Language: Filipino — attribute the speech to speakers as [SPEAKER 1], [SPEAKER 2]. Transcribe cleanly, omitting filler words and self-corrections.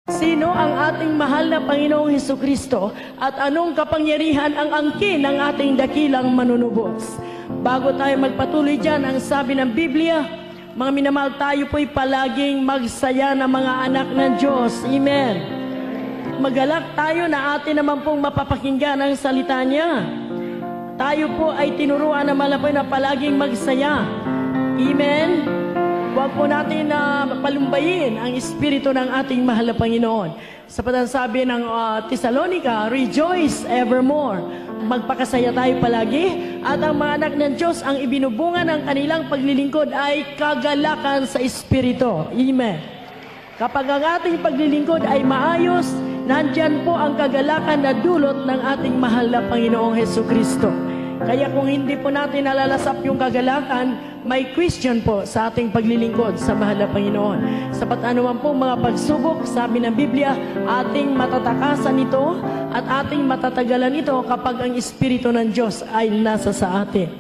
[SPEAKER 1] Sino ang ating mahal na Panginoong Hesukristo at anong kapangyarihan ang angkin ng ating dakilang manunubos? Bago tayo magpatuloy dyan, ang sabi ng Biblia, mga minamahal, tayo po'y palaging magsaya na mga anak ng Diyos. Amen. Magalak tayo na atin naman pong mapapakinggan ang salita niya. Tayo po ay tinuruan na malapoy na palaging magsaya. Amen. Huwag po natin palumbayin ang espiritu ng ating mahal na Panginoon. Sapat ang sabi ng Thessalonica, rejoice evermore. Magpakasaya tayo palagi. At ang mga anak ng Diyos, ang ibinubungan ng kanilang paglilingkod ay kagalakan sa espiritu. Amen. Kapag ang ating paglilingkod ay maayos, nandyan po ang kagalakan na dulot ng ating mahal na Panginoong Hesukristo. Kaya kung hindi po natin nalalasap yung kagalakan, may question po sa ating paglilingkod sa mahal na Panginoon. Sapat anuman po mga pagsubok, sabi ng Biblia, ating matatakasan ito at ating matatagalan ito kapag ang Espiritu ng Diyos ay nasa sa atin.